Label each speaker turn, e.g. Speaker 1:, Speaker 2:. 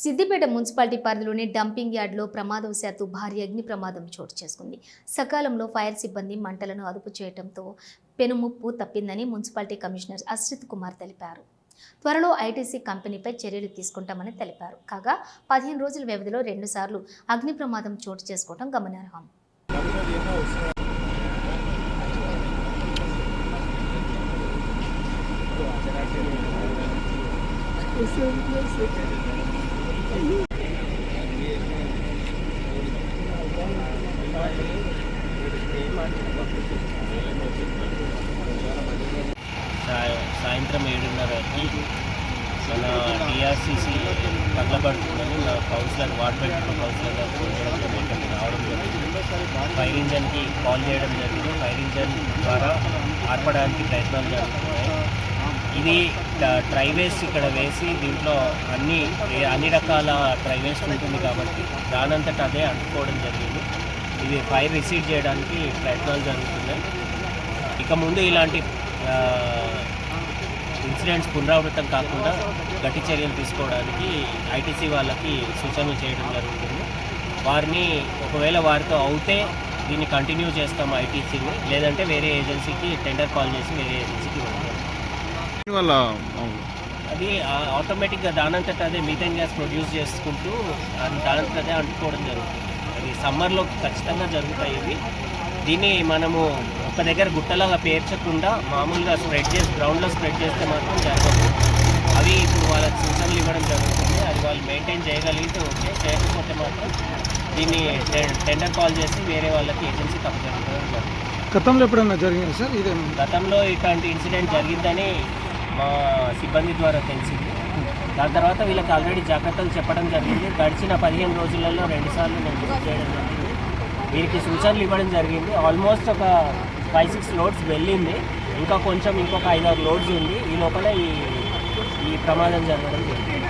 Speaker 1: Siddipet municipality పరిధిలోని dumping యార్డ్లో ప్రమాదవశాత్తు భారీ అగ్ని ప్రమాదం చోటు చేసుకుంది. సకాలంలో ఫైర్ సిబ్బంది మంటలను అదుపు చేయడంతో పెనుముప్పు తప్పిందని మున్సిపాలిటీ కమిషనర్ అశ్రిత్ కుమార్ తెలిపారు. త్వరలో ఐటీసీ కంపెనీపై చర్యలు తీసుకుంటామని తెలిపారు. కాగా 15 రోజుల వ్యవధిలో 2 సార్లు అగ్ని ప్రమాదం చోటు చేసుకోవడం గమనార్హం.
Speaker 2: సాయంత్రం 7:30కి మన టీఆర్సీసీ తగలబడుతుందని నా councillor ward member councillor phone చేయడం రావడం జరిగింది. ఫైర్ ఇంజన్కి కాల్ చేయడం జరిగింది. ఫైర్ ఇంజన్ ద్వారా ఆర్పడానికి ప్రయత్నాలు జరుగుతున్నాయి. ఇది డ్రై వేస్ట్ ఇక్కడ వేసి దీంట్లో అన్ని రకాల డ్రై వేస్ట్ ఉంటుంది కాబట్టి దానంతట అదే అంటుకోవడం జరిగింది. ఇది ఫైర్ రిసీడ్ చేయడానికి ప్రయత్నాలు జరుగుతున్నాయి. ఇక ముందు ఇలాంటి ఇన్సిడెంట్స్ పునరావృతం కాకుండా గట్టి చర్యలు తీసుకోవడానికి ఐటీసీ వాళ్ళకి సూచనలు చేయడం జరుగుతుంది. వారిని ఒకవేళ వారితో అవుతే దీన్ని కంటిన్యూ చేస్తాం ఐటీసీని, లేదంటే వేరే ఏజెన్సీకి టెండర్ కాల్ చేసి వేరే ఏజెన్సీకి వెళ్తాం. అది ఆటోమేటిక్గా దానంతట అదే మీథేన్ గ్యాస్ ప్రొడ్యూస్ చేసుకుంటూ దానంతట అదే అంటుకోవడం జరుగుతుంది. అది సమ్మర్లో ఖచ్చితంగా జరుగుతాయి. ఇవి దీన్ని మనము ఒక దగ్గర గుట్టలాగా పేర్చకుండా మామూలుగా గ్రౌండ్లో స్ప్రెడ్ చేస్తే మాత్రం జరగదు. అవి ఇప్పుడు వాళ్ళకి సూచనలు ఇవ్వడం జరుగుతుంది. అది వాళ్ళు మెయింటైన్ చేయగలిగితే ఓకే, చేయకపోతే మాత్రం దీన్ని టెండర్ కాల్ చేసి వేరే వాళ్ళకి ఏజెన్సీ తప్పజరగడం జరుగుతుంది.
Speaker 3: గతంలో ఎప్పుడైనా జరిగింది సార్? ఇదే
Speaker 2: గతంలో ఇట్లాంటి ఇన్సిడెంట్ జరిగిందని మా సిబ్బంది ద్వారా తెలిసింది. దాని తర్వాత వీళ్ళకి ఆల్రెడీ జాగ్రత్తలు చెప్పడం జరిగింది. గడిచిన 15 రోజులలో 2 సార్లు నేను విజిట్ చేయడం జరిగింది. వీరికి సూచనలు ఇవ్వడం జరిగింది. ఆల్మోస్ట్ ఒక 5-6 లోడ్స్ వెళ్ళింది. ఇంకొక 5-6 లోడ్స్ ఉంది. ఈ లోపల ఈ ప్రమాదం జరగడం జరిగింది.